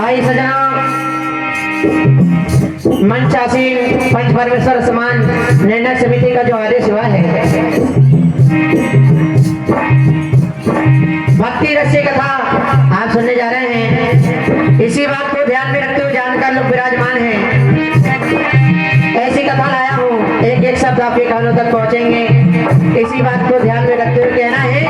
आई सजना मंचासीन पंच परमेश्वर समान निर्णय समिति का जो आदेश हुआ है, भक्ति रस्य कथा आप सुनने जा रहे हैं। इसी बात को ध्यान में रखते हुए जानकार लोग विराजमान हैं। ऐसी कथा लाया हूँ, एक एक शब्द आपके कानों तक पहुंचेंगे। इसी बात को ध्यान में रखते हुए कहना है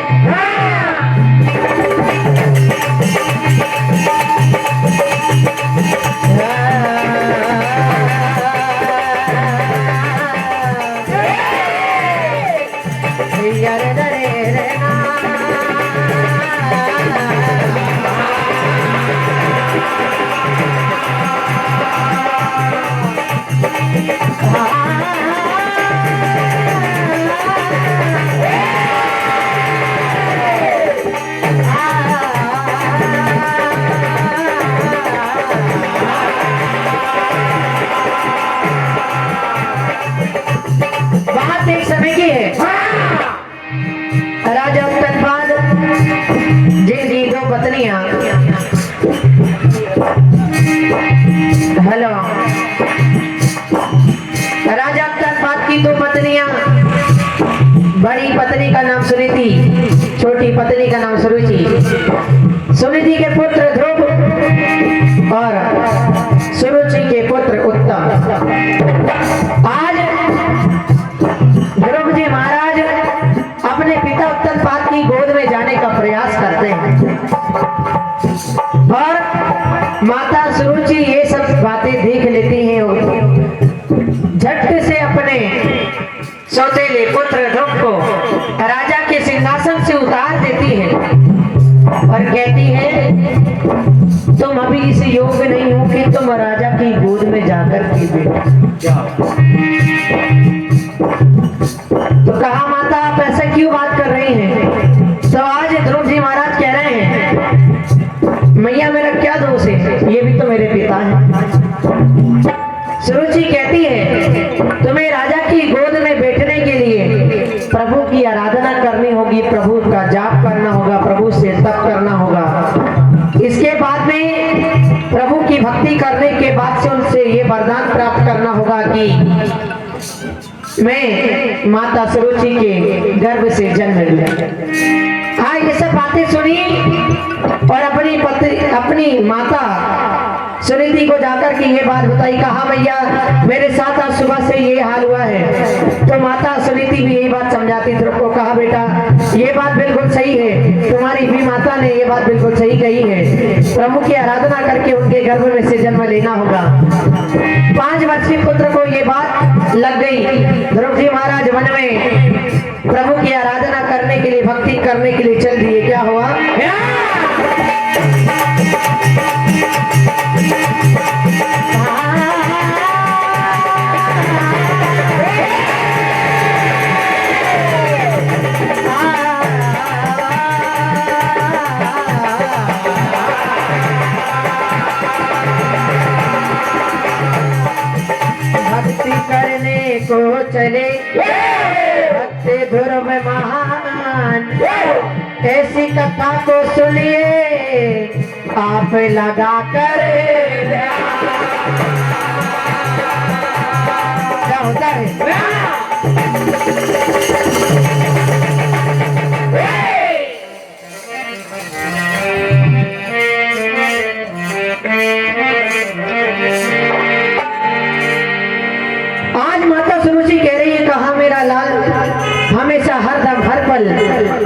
एक समय की है। राजा उत्तनपाद जिनकी दो पत्नियां, हेलो, राजा उत्तनपाद की दो पत्नियां, बड़ी पत्नी का नाम सुनीति, छोटी पत्नी का नाम सुरुचि। सुनीति के पुत्र ध्रुव और सुरुचि के पुत्र उत्तम। आज ध्रुव जी महाराज अपने पिता उत्तनपाद की गोद में जाने का प्रयास करते हैं और माता सुरुचि ये सब बातें देख लेती हैं और झट से अपने सौतेले पुत्र ध्रुव को राजा के सिंहासन से उतार देती है और कहती है तुम अभी इस योग नहीं हो कि तुम राजा की गोद में जाकर के बैठो। तो कहा माता आप ऐसा क्यों बात कर रही हैं? तो आज ध्रुव जी महाराज कह रहे हैं मैया मेरा क्या दोष है, ये भी तो मेरे पिता हैं। सुरुचि कहती है तुम्हें राजा की गोद में बैठने के लिए प्रभु की आराधना करनी होगी, प्रभु का जाप करना होगा, प्रभु से तप करना होगा। इसके बाद में प्रभु की भक्ति करने के बाद से उनसे ये वरदान प्राप्त करना होगा कि मैं माता सुरुचि के गर्भ से जन्म लिया। हाँ, ये सब बातें सुनी और अपनी माता सुनीति को जाकर के ये बात बताई। कहा भैया मेरे साथ आज सुबह से ये हाल हुआ है। तो माता सुनीति भी यही बात समझाती ध्रुव को। कहा बेटा ये बात बिल्कुल सही है, तुम्हारी भी माता ने ये बात बिल्कुल सही कही है। प्रभु की आराधना करके उनके गर्भ में से जन्म लेना होगा। 5 वर्षीय पुत्र को ये बात लग गई। ध्रुव जी महाराज वन में प्रभु की आराधना करने के लिए, भक्ति करने के लिए चल दिए। क्या हुआ? भक्ति करने को चले भक्त ध्रुव महान, ऐसी कथा को सुनिए आप लगा कर। क्या होता है? आज माता सुरुचि कह रही है कहा मेरा लाल हमेशा हरदम हर पल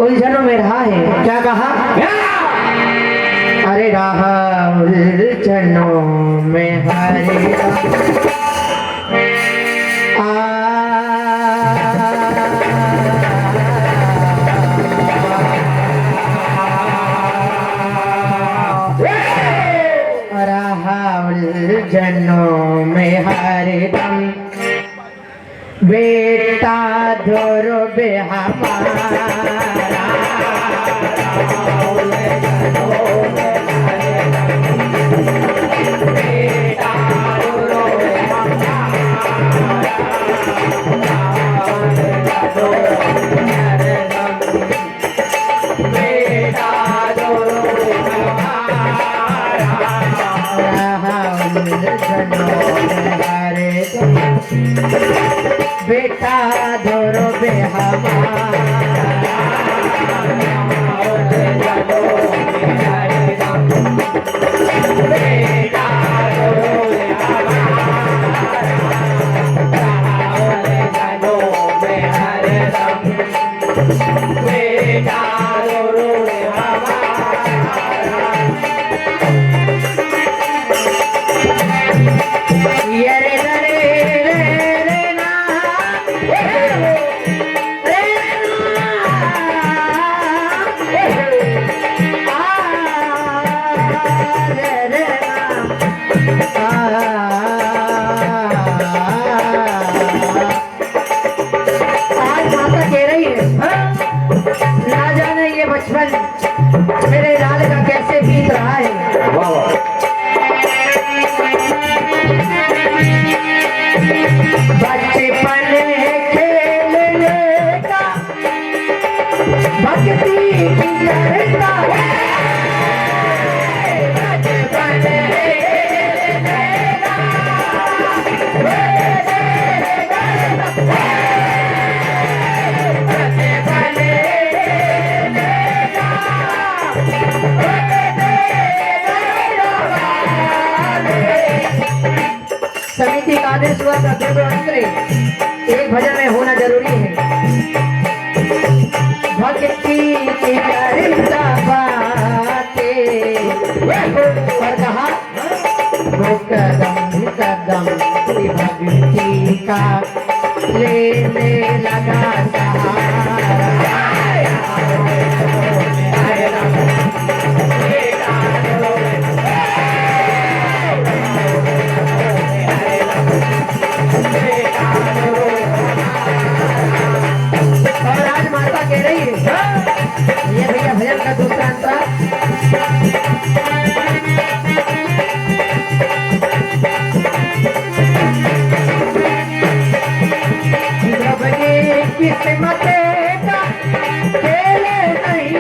उलझनों में रहा है। क्या कहा? अरे रहा उलझनों में हरे उलझनों में हरदम बेटा ध्रुव हमारा। बेटा ध्रुव मेरे लाल का कैसे बीत रहा है। बचपन खेलने का भक्ति की करता बचपन समिति का आदेश हुआ था एक भजन में होना जरूरी है। भक्ति की करता बातें और कहा वो कदम कदम भक्ति का लेने लगा सहारा। और आज माता कह रही है ये भैया भजन का दूसरा अंतर किस्मत का खेल नहीं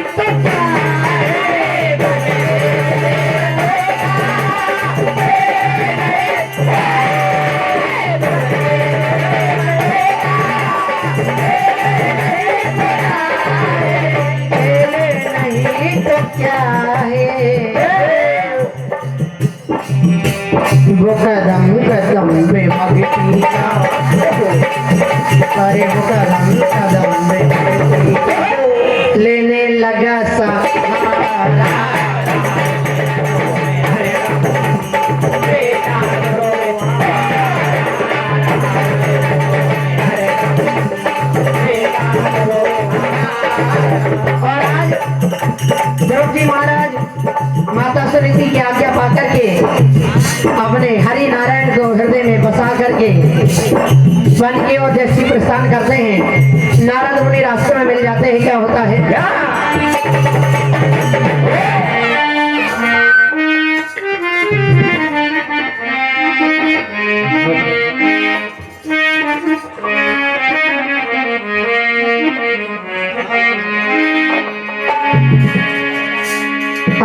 तो क्या वो कदम कदम पे भक्ति का अरे वो कदम कदम पे भक्ति का लेने लगा सहारा। और आज ध्रुव जी महाराज माता सरिता की आज्ञा पाकर के अपने हरि नारायण को हृदय में बसा करके वन की ओर जैसी प्रस्थान करते हैं। नारद मुनि रास्ते में मिल जाते हैं। क्या होता है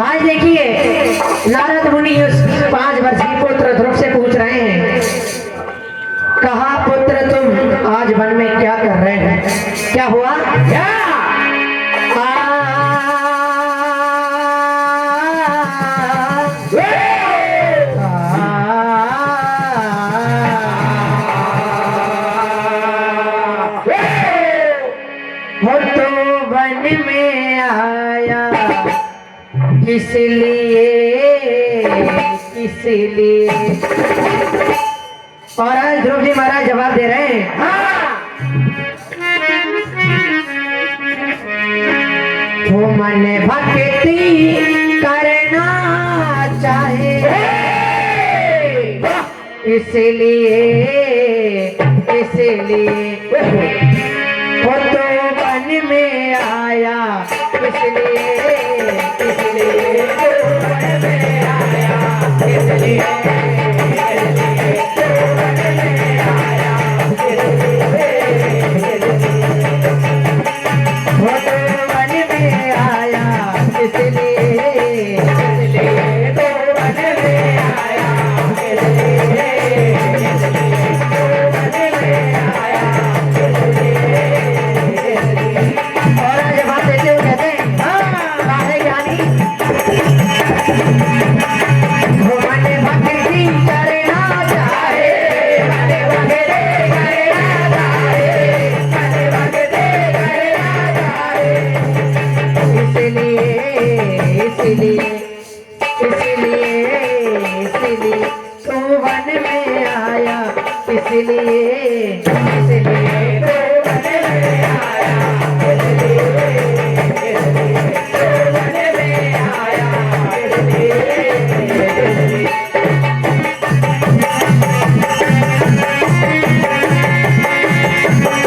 आज देखिए नारद मुनि उस 5 वर्षीय पुत्र ध्रुव से पूछ रहे हैं, कहा पुत्र तुम आज वन में क्या कर रहे हैं? क्या हुआ? क्या हो तो वन में आया इसलिए और आज ध्रुव जी महाराज जवाब दे रहे हैं वो मन भक्ति करना चाहे इसलिए वो तो वन में आया इसलिए इसीलिए इसीलिए तू वन में आया, इसलिए तू वन में आया,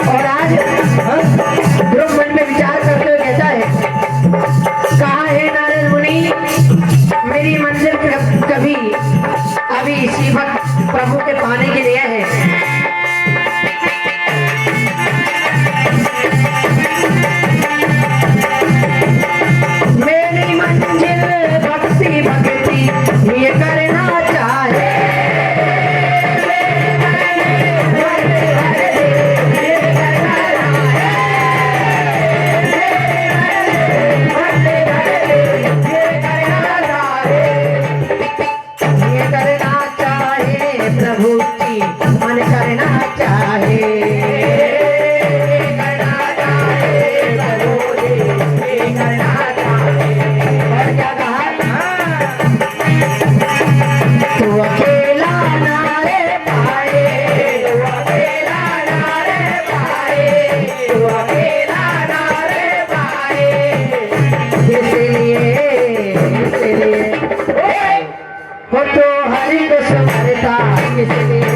और आज ध्रुव मन में विचार करते हुए कहता है, कहा है नारद मुनि, मेरी मंजिल कभी अभी इसी वक्त प्रभु के पाने के लिए है। मेरी मंजिल भक्ति भक्ति ये करना चाहे, प्रभु की मन करना चाहे, और क्या कहा, तू अकेला नारे पाए, तू अकेला नारे पाए, तू अकेला नारे पाए, इसलिए हो तो हरि को समरता, इसलिए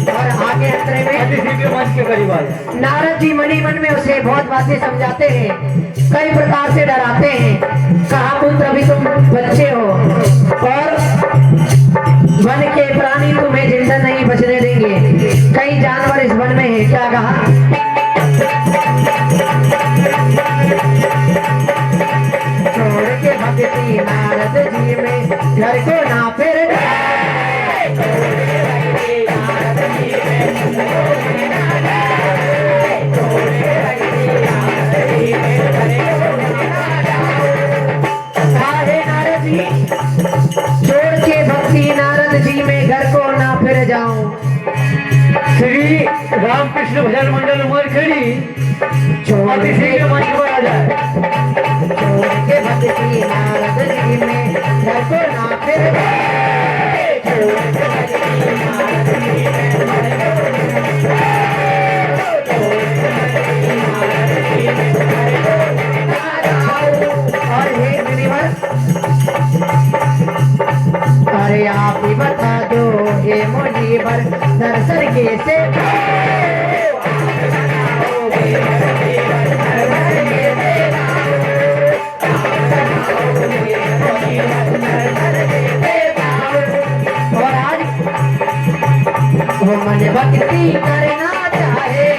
और आगे अंतरे में नारद जी मनी मन में उसे बहुत बातें समझाते हैं, कई प्रकार से डराते हैं। कहा पुत्र अभी तुम बच्चे हो और वन के प्राणी तुम्हें जिंदा नहीं बचने देंगे, कई जानवर इस वन में है। क्या कहा, छोड़ के भक्ति नारद जी में घर को ना फिर छोड़ के भक्ति नारद जी में घर को ना फिर जाऊं। श्री रामकृष्ण भजन मंडल उमरखेड़ी छोड़ के मंच पर आ जाए। छोड़ के भक्ति नारद जी में घर को ना फिर और हे गिरिवर, अरे आप ही बता दो हे मुनीवर, दर्शन कैसे और आज वो मन भक्ति करना चाहे,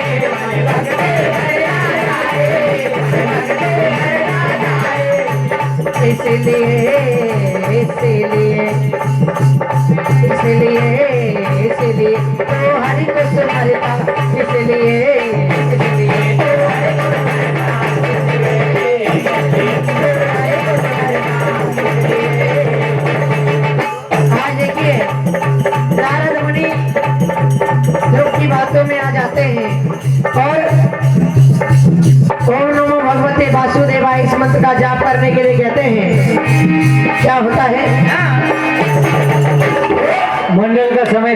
इसलिए तो हरि को सुमरता, इसलिए आज देखिए नारद मुनि ध्रुव की बातों में आ जाते हैं और ओम नमो भगवते वासुदेवाय इस मंत्र का जाप करने के लिए कहते हैं। क्या होता है, मंडल का समय